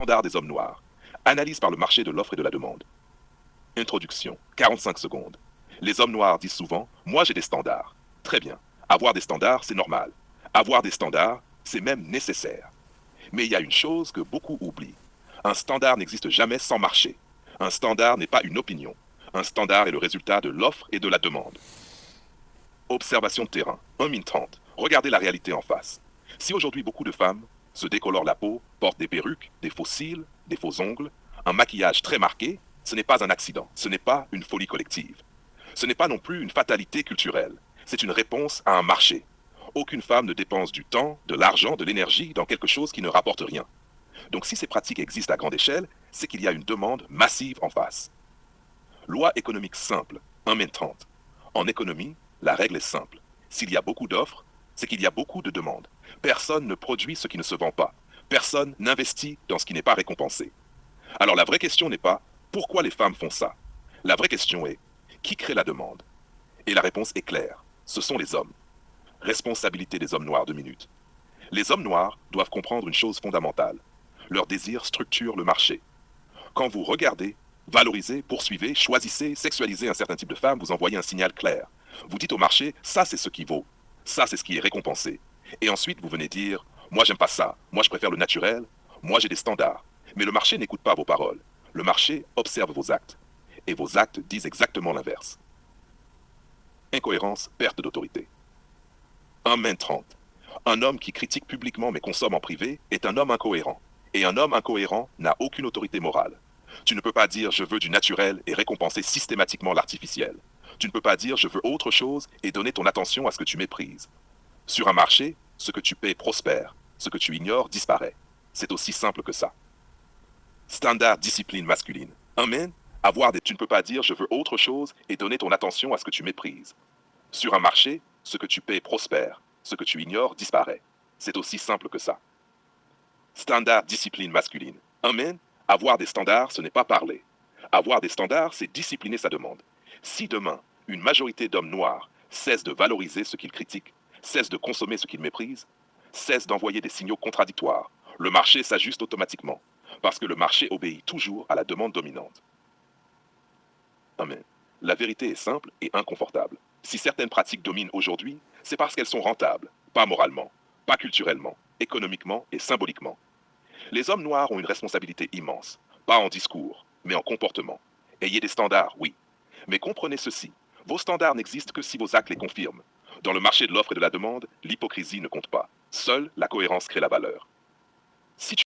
Standard des hommes noirs. Analyse par le marché de l'offre et de la demande. Introduction, 45 secondes. Les hommes noirs disent souvent « Moi j'ai des standards ». Très bien. Avoir des standards, c'est normal. Avoir des standards, c'est même nécessaire. Mais il y a une chose que beaucoup oublient. Un standard n'existe jamais sans marché. Un standard n'est pas une opinion. Un standard est le résultat de l'offre et de la demande. Observation de terrain, 1 min 30. Regardez la réalité en face. Si aujourd'hui beaucoup de femmes se décolorent la peau, portent des perruques, des faux cils, des faux ongles, un maquillage très marqué, ce n'est pas un accident, ce n'est pas une folie collective. Ce n'est pas non plus une fatalité culturelle, c'est une réponse à un marché. Aucune femme ne dépense du temps, de l'argent, de l'énergie dans quelque chose qui ne rapporte rien. Donc si ces pratiques existent à grande échelle, c'est qu'il y a une demande massive en face. Loi économique simple, 1 min 30. En économie, la règle est simple. S'il y a beaucoup d'offres, c'est qu'il y a beaucoup de demandes. Personne ne produit ce qui ne se vend pas. Personne n'investit dans ce qui n'est pas récompensé. Alors la vraie question n'est pas pourquoi les femmes font ça. La vraie question est qui crée la demande? Et la réponse est claire. Ce sont les hommes. Responsabilité des hommes noirs, 2 minutes. Les hommes noirs doivent comprendre une chose fondamentale. Leur désir structure le marché. Quand vous regardez, valorisez, poursuivez, choisissez, sexualisez un certain type de femme, vous envoyez un signal clair. Vous dites au marché, ça c'est ce qui vaut, ça c'est ce qui est récompensé. Et ensuite vous venez dire, moi j'aime pas ça, moi je préfère le naturel, moi j'ai des standards. Mais le marché n'écoute pas vos paroles. Le marché observe vos actes. Et vos actes disent exactement l'inverse. Incohérence, perte d'autorité. 1 min 30. Un homme qui critique publiquement mais consomme en privé est un homme incohérent. Et un homme incohérent n'a aucune autorité morale. Tu ne peux pas dire je veux du naturel et récompenser systématiquement l'artificiel. Tu ne peux pas dire je veux autre chose et donner ton attention à ce que tu méprises. Sur un marché, ce que tu paies prospère, ce que tu ignores disparaît. C'est aussi simple que ça. Standard discipline masculine. Amen. Tu ne peux pas dire je veux autre chose et donner ton attention à ce que tu méprises. Sur un marché, ce que tu paies prospère, ce que tu ignores disparaît. C'est aussi simple que ça. Standard discipline masculine. Amen. Avoir des standards, ce n'est pas parler. Avoir des standards, c'est discipliner sa demande. Si demain, une majorité d'hommes noirs cesse de valoriser ce qu'ils critiquent, cesse de consommer ce qu'ils méprisent, cesse d'envoyer des signaux contradictoires, le marché s'ajuste automatiquement, parce que le marché obéit toujours à la demande dominante. Amen. La vérité est simple et inconfortable. Si certaines pratiques dominent aujourd'hui, c'est parce qu'elles sont rentables, pas moralement, pas culturellement, économiquement et symboliquement. Les hommes noirs ont une responsabilité immense, pas en discours, mais en comportement. Ayez des standards, oui. Mais comprenez ceci, vos standards n'existent que si vos actes les confirment. Dans le marché de l'offre et de la demande, l'hypocrisie ne compte pas. Seule la cohérence crée la valeur. Si tu